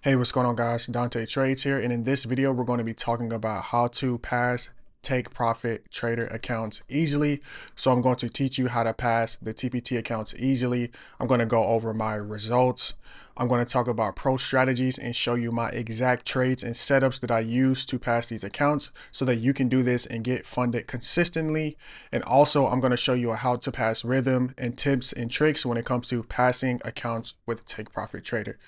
Hey, what's going on guys? Dante Trades here, and in this video we're going to be talking about how to pass take profit trader accounts easily. So I'm going to teach you how to pass the TPT accounts easily. I'm going to go over my results. I'm going to talk about pro strategies and show you my exact trades and setups that I use to pass these accounts so that you can do this and get funded consistently. And also I'm going to show you how to pass rhythm and tips and tricks when it comes to passing accounts with Take Profit Trader.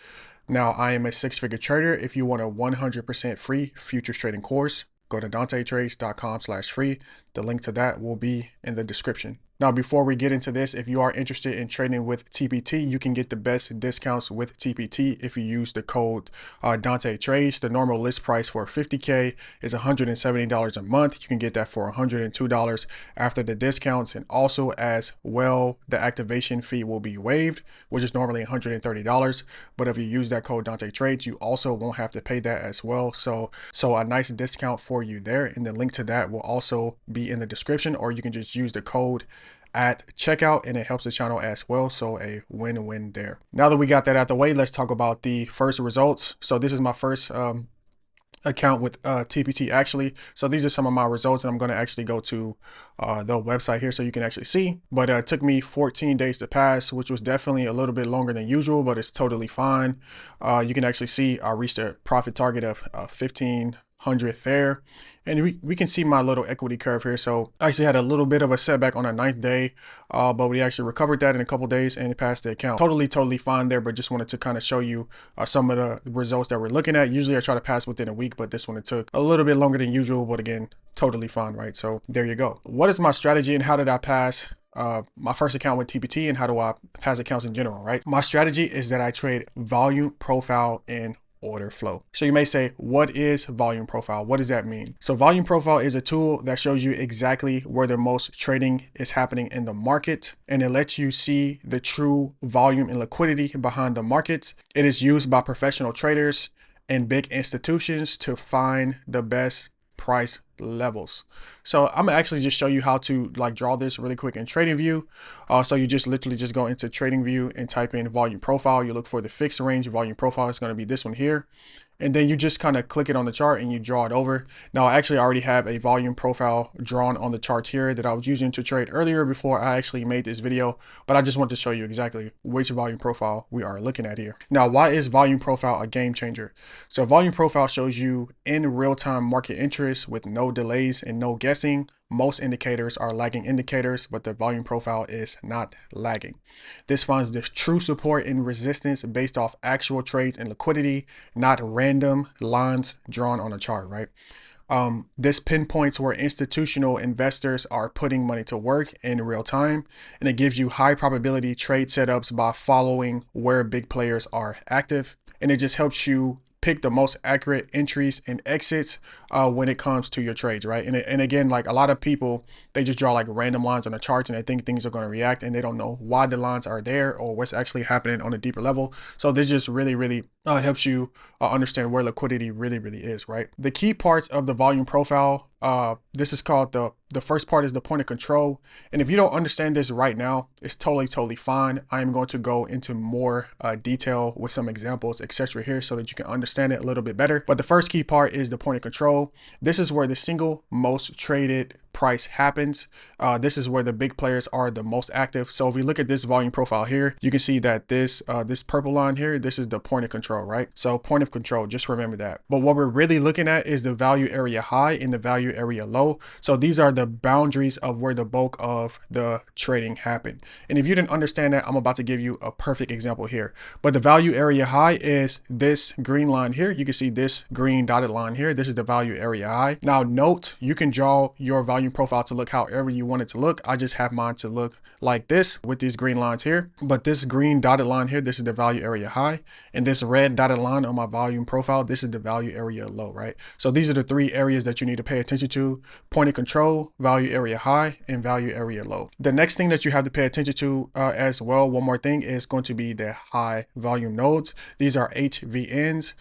Now, I am a six-figure trader. If you want a 100% free futures trading course, go to dantetrades.com/free. The link to that will be in the description. Now, before we get into this, if you are interested in trading with TPT, you can get the best discounts with TPT if you use the code Dante Trades. The normal list price for 50K is $170 a month. You can get that for $102 after the discounts, and also as well, the activation fee will be waived, which is normally $130. But if you use that code Dante Trades, you also won't have to pay that as well. So a nice discount for you there, and the link to that will also be in the description, or you can just use the code at checkout and it helps the channel as well. So a win-win there. Now that we got that out the way, let's talk about the first results. So this is my first account with TPT actually. So these are some of my results, and I'm going to actually go to the website here so you can actually see. But it took me 14 days to pass, which was definitely a little bit longer than usual, but it's totally fine. You can actually see I reached a profit target of 1500 there. And we can see my little equity curve here. So I actually had a little bit of a setback on the 9th day, but we actually recovered that in a couple days and it passed the account. Totally fine there, but just wanted to kind of show you some of the results that we're looking at. Usually I try to pass within a week, but this one it took a little bit longer than usual, but again, totally fine, right? So there you go. What is my strategy and how did I pass my first account with TPT, and how do I pass accounts in general, right? My strategy is that I trade volume profile and order flow. So you may say, what is volume profile? What does that mean? So volume profile is a tool that shows you exactly where the most trading is happening in the market, and it lets you see the true volume and liquidity behind the markets. It is used by professional traders and big institutions to find the best price levels. So I'm gonna actually just show you how to draw this really quick in trading view. So you just literally just go into trading view and type in volume profile. You look for the fixed range volume profile. It's going to be this one here. And then you just kind of click it on the chart and you draw it over. Now I actually already have a volume profile drawn on the charts here that I was using to trade earlier before I actually made this video, but I just want to show you exactly which volume profile we are looking at here. Now, why is volume profile a game changer? So volume profile shows you in real-time market interest with no delays and no guessing. Most indicators are lagging indicators, but the volume profile is not lagging. This finds the true support and resistance based off actual trades and liquidity, not random lines drawn on a chart, right? This pinpoints where institutional investors are putting money to work in real time, and it gives you high probability trade setups by following where big players are active, and it just helps you pick the most accurate entries and exits when it comes to your trades, right? And again, like a lot of people, they just draw like random lines on the charts and they think things are going to react, and they don't know why the lines are there or what's actually happening on a deeper level. So this just really helps you understand where liquidity really is, right? The key parts of the volume profile, this is called the first part is the point of control. And if you don't understand this right now, it's totally fine. I am going to go into more detail with some examples, etc. here so that you can understand it a little bit better. But the first key part is the point of control. This is where the single most traded price happens. This is where the big players are the most active. So if we look at this volume profile here, you can see that this purple line here, this is the point of control, right? So point of control, just remember that. But what we're really looking at is the value area high and the value area low. So these are the boundaries of where the bulk of the trading happened. And if you didn't understand that, I'm about to give you a perfect example here. But the value area high is this green line here. You can see this green dotted line here. This is the value area high. Now note, you can draw your volume profile to look however you want it to look. I just have mine to look like this with these green lines here. But this green dotted line here, this is the value area high. And this red dotted line on my volume profile, this is the value area low, right? So these are the three areas that you need to pay attention to: point of control, value area high, and value area low. The next thing that you have to pay attention to as well, one more thing, is going to be the high volume nodes. These are HVNs.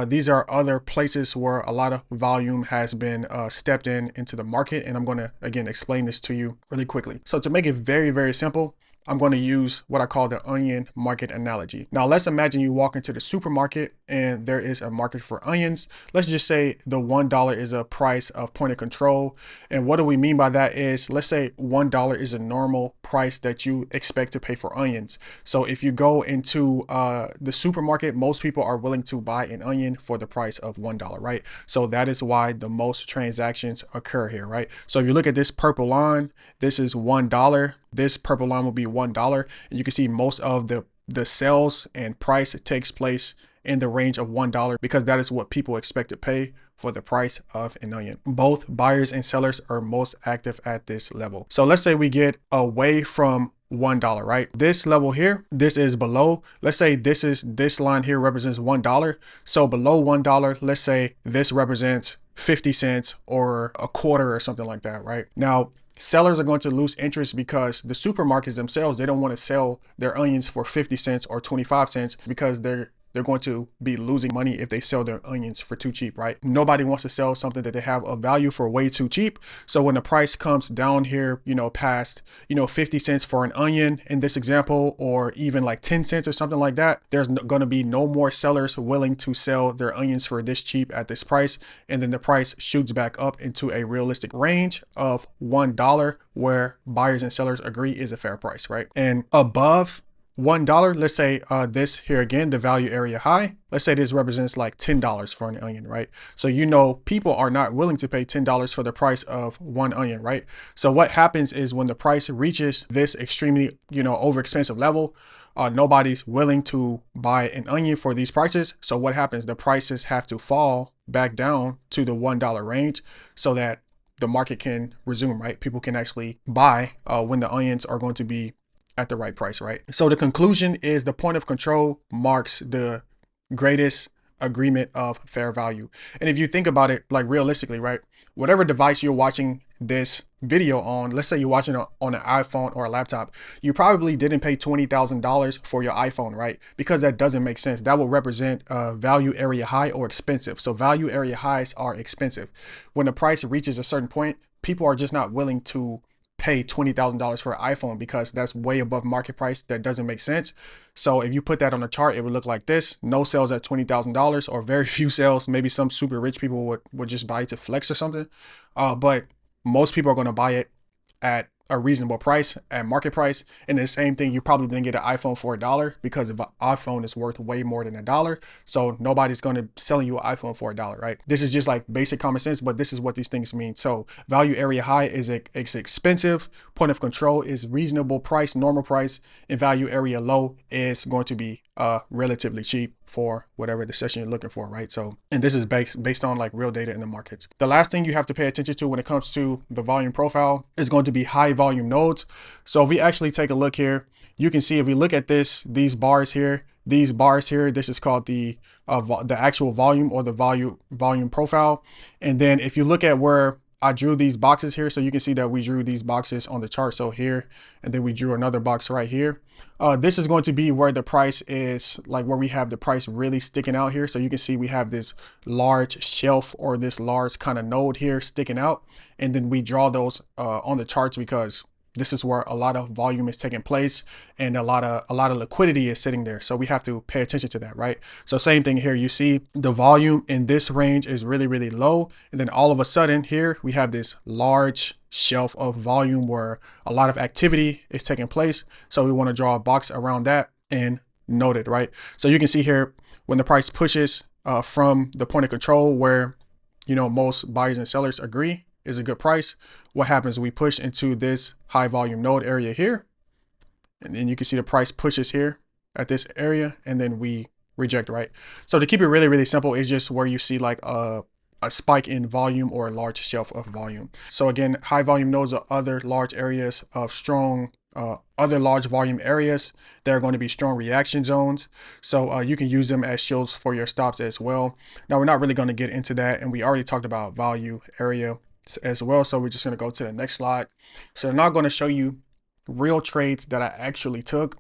These are other places where a lot of volume has been stepped into the market. And I'm going to, again, explain this to you really quickly. So to make it very simple, I'm going to use what I call the onion market analogy. Now, let's imagine you walk into the supermarket and there is a market for onions. Let's just say the $1 is a price of point of control. And what do we mean by that is, let's say $1 is a normal price that you expect to pay for onions. So if you go into the supermarket, most people are willing to buy an onion for the price of $1, right? So that is why the most transactions occur here, right? So if you look at this purple line, this is $1. This purple line will be $1. And you can see most of the sales and price takes place in the range of $1 because that is what people expect to pay for the price of an onion. Both buyers and sellers are most active at this level. So let's say we get away from $1, right? This level here, this is below. Let's say this line here represents $1. So below $1, let's say this represents 50 cents or a quarter or something like that, right? Now, sellers are going to lose interest because the supermarkets themselves, they don't want to sell their onions for 50 cents or 25 cents because they're going to be losing money if they sell their onions for too cheap, right? Nobody wants to sell something that they have of value for way too cheap. So when the price comes down here, past, 50 cents for an onion in this example, or even like 10 cents or something like that, there's going to be no more sellers willing to sell their onions for this cheap at this price. And then the price shoots back up into a realistic range of $1 where buyers and sellers agree is a fair price, right? And above $1, let's say this here again, the value area high, let's say this represents like $10 for an onion, right? So people are not willing to pay $10 for the price of one onion, right? So what happens is when the price reaches this extremely, overexpensive level, nobody's willing to buy an onion for these prices. So what happens? The prices have to fall back down to the $1 range so that the market can resume, right? People can actually buy when the onions are going to be at the right price, right? So the conclusion is the point of control marks the greatest agreement of fair value. And if you think about it, like realistically, right? Whatever device you're watching this video on, let's say you're watching it on an iPhone or a laptop, you probably didn't pay $20,000 for your iPhone, right? Because that doesn't make sense. That will represent value area high or expensive. So value area highs are expensive. When the price reaches a certain point, people are just not willing to pay $20,000 for an iPhone because that's way above market price. That doesn't make sense. So if you put that on a chart, it would look like this: no sales at $20,000 or very few sales. Maybe some super rich people would just buy it to flex or something. But most people are going to buy it at a reasonable price, at market price. And the same thing, you probably didn't get an iPhone for $1 because an iPhone is worth way more than $1. So nobody's going to selling you an iPhone for $1, right? This is just like basic common sense, but this is what these things mean. So value area high is expensive, point of control is reasonable price, normal price, and value area low is going to be relatively cheap for whatever the session you're looking for, right? So, and this is based on like real data in the markets. The last thing you have to pay attention to when it comes to the volume profile is going to be high volume nodes. So if we actually take a look here, you can see if we look at these bars here, this is called the actual volume or the volume profile. And then if you look at where I drew these boxes here, so you can see that we drew these boxes on the chart. So here, and then we drew another box right here. This is going to be where the price is, like where we have the price really sticking out here. So you can see we have this large shelf or this large kind of node here sticking out. And then we draw those on the charts because this is where a lot of volume is taking place and a lot of liquidity is sitting there. So we have to pay attention to that, right? So same thing here, you see the volume in this range is really, really low. And then all of a sudden here, we have this large shelf of volume where a lot of activity is taking place. So we want to draw a box around that and note it, right? So you can see here when the price pushes from the point of control where, most buyers and sellers agree is a good price. What happens? We push into this high volume node area here. And then you can see the price pushes here at this area and then we reject, right? So to keep it really, really simple, it's just where you see like a spike in volume or a large shelf of volume. So again, high volume nodes are other large areas of strong, other large volume areas. They're going to be strong reaction zones. So you can use them as shields for your stops as well. Now we're not really going to get into that. And we already talked about value area as well. So we're just going to go to the next slide. So I'm not going to show you real trades that I actually took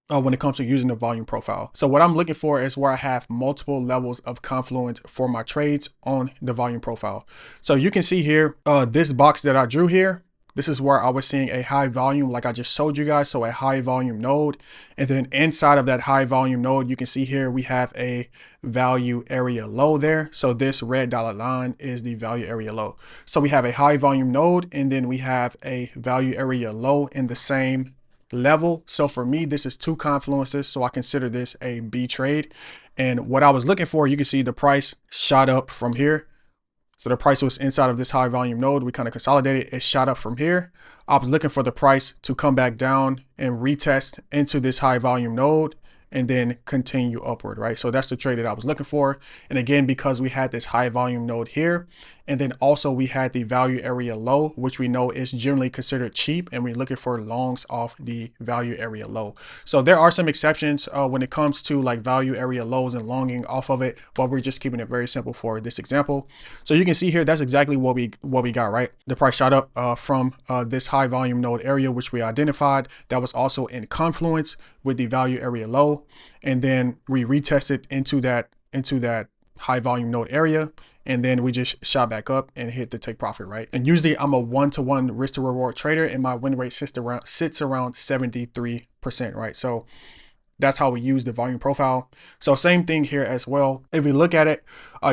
when it comes to using the volume profile. So what I'm looking for is where I have multiple levels of confluence for my trades on the volume profile. So you can see here, this box that I drew here, this is where I was seeing a high volume, like I just showed you guys. So a high volume node. And then inside of that high volume node, you can see here we have a value area low there. So this red dotted line is the value area low. So we have a high volume node, and then we have a value area low in the same level. So for me, this is two confluences. So I consider this a B trade. And what I was looking for, you can see the price shot up from here. So the price was inside of this high volume node. We kind of consolidated. It shot up from here. I was looking for the price to come back down and retest into this high volume node and then continue upward, right? So that's the trade that I was looking for. And again, because we had this high volume node here, and then also we had the value area low, which we know is generally considered cheap, and we're looking for longs off the value area low. So there are some exceptions when it comes to like value area lows and longing off of it, but we're just keeping it very simple for this example. So you can see here, that's exactly what we got, right? The price shot up from this high volume node area, which we identified. That was also in confluence with the value area low, and then we retested into that high volume node area, and then we just shot back up and hit the take profit, right? And usually I'm a 1-to-1 risk to reward trader, and my win rate sits around 73%, right? So that's how we use the volume profile. So same thing here as well. If we look at it,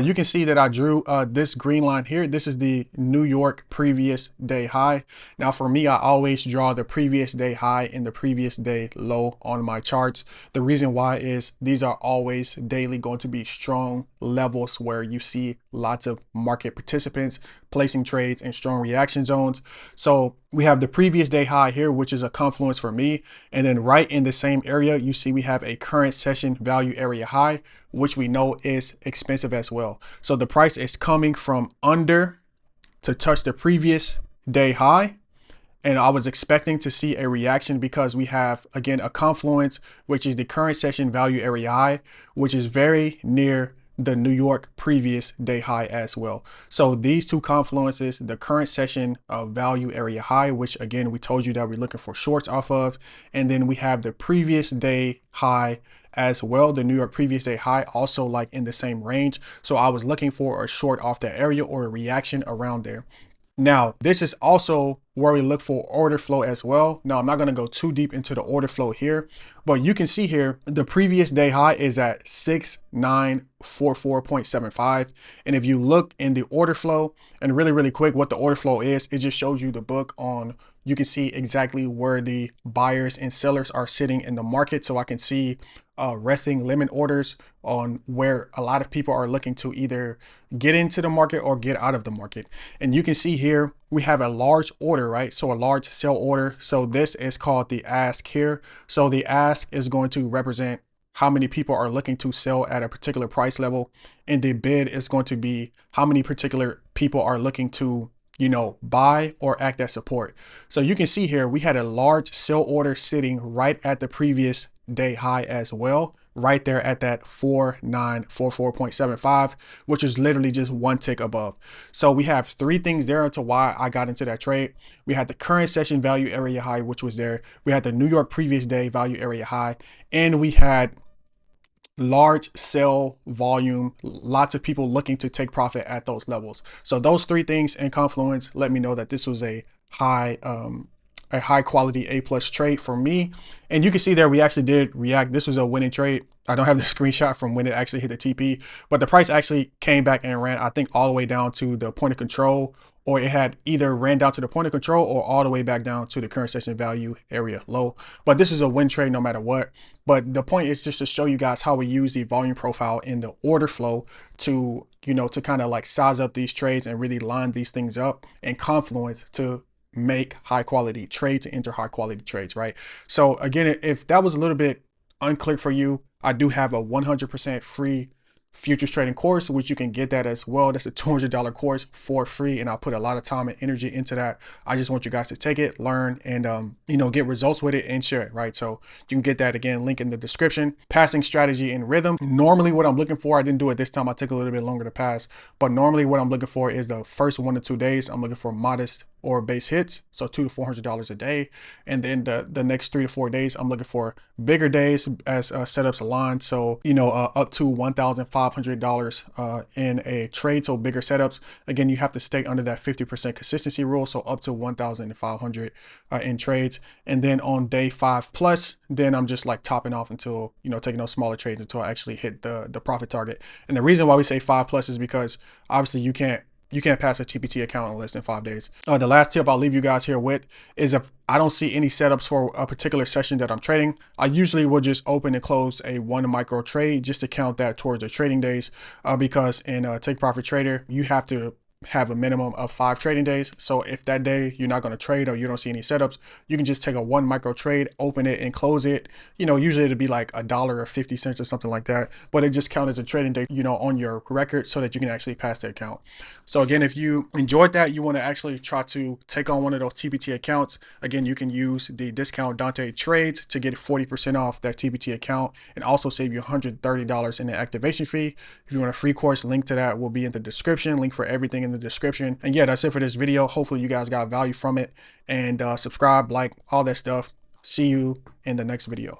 you can see that I drew this green line here. This is the New York previous day high. Now for me, I always draw the previous day high and the previous day low on my charts. The reason why is these are always daily going to be strong levels where you see lots of market participants placing trades in strong reaction zones. So we have the previous day high here, which is a confluence for me. And then right in the same area, you see we have a current session value area high, which we know is expensive as well. So the price is coming from under to touch the previous day high. And I was expecting to see a reaction because we have, again, a confluence, which is the current session value area high, which is very near the New York previous day high as well. So these two confluences, the current session value area high, which again, we told you that we're looking for shorts off of. And then we have the previous day high as well. The New York previous day high also like in the same range. So I was looking for a short off that area or a reaction around there. Now, this is also where we look for order flow as well. Now, I'm not going to go too deep into the order flow here, but you can see here, the previous day high is at 6944.75. And if you look in the order flow, and really quick, what the order flow is, it just shows you the book on, you can see exactly where the buyers and sellers are sitting in the market. So I can see resting limit orders on where a lot of people are looking to either get into the market or get out of the market. And you can see here, we have a large order, right? So a large sell order. So this is called the ask here. So the ask is going to represent how many people are looking to sell at a particular price level. And the bid is going to be how many particular people are looking to, you know, buy or act as support. So you can see here, we had a large sell order sitting right at the previous day high as well, right there at that 4944.75, which is literally just one tick above. So we have three things there into why I got into that trade. We had the current session value area high, which was there. We had the New York previous day value area high, and we had large sell volume, lots of people looking to take profit at those levels. So those three things in confluence let me know that this was a high quality A+ trade for me. And you can see there we actually did react. This was a winning trade. I don't have the screenshot from when it actually hit the TP, but the price actually came back and ran, I think, all the way down to the point of control, or it had either ran down to the point of control or all the way back down to the current session value area low. But this is a win trade no matter what. But the point is just to show you guys how we use the volume profile in the order flow to, you know, to kind of like size up these trades and really line these things up and confluence to make high quality trades, enter high quality trades, right? So again, if that was a little bit unclear for you, I do have a 100% free futures trading course, which you can get that as well. That's a $200 course for free, and I'll put a lot of time and energy into that. I just want you guys to take it, learn, and you know, get results with it and share it, right? So you can get that, again, link in the description. Passing strategy and rhythm. Normally what I'm looking for, I didn't do it this time, I took a little bit longer to pass, but normally what I'm looking for is the first 1 to 2 days, I'm looking for modest or base hits, so $200 to $400 a day. And then the next 3 to 4 days, I'm looking for bigger days as setups align. So, up to $1,500 in a trade. So bigger setups. Again, you have to stay under that 50% consistency rule. So up to 1,500 in trades. And then on day 5+, then I'm just like topping off until, taking those smaller trades until I actually hit the profit target. And the reason why we say 5+ is because obviously you can't pass a TPT account in less than 5 days. The last tip I'll leave you guys here with is, if I don't see any setups for a particular session that I'm trading, I usually will just open and close a 1 micro trade just to count that towards the trading days. Because in Take Profit Trader, you have to have a minimum of 5 trading days. So if that day you're not going to trade or you don't see any setups, you can just take a 1 micro trade, open it and close it. Usually it'll be like $1 or 50 cents or something like that, but it just counts as a trading day, on your record, so that you can actually pass the account. So again, if you enjoyed that, you want to actually try to take on one of those TPT accounts, again, you can use the discount Dante Trades to get 40% off that TPT account and also save you $130 in the activation fee. If you want a free course, link to that will be in the description, link for everything in the description. And yeah, that's it for this video. Hopefully you guys got value from it, and subscribe, like, all that stuff. See you in the next video.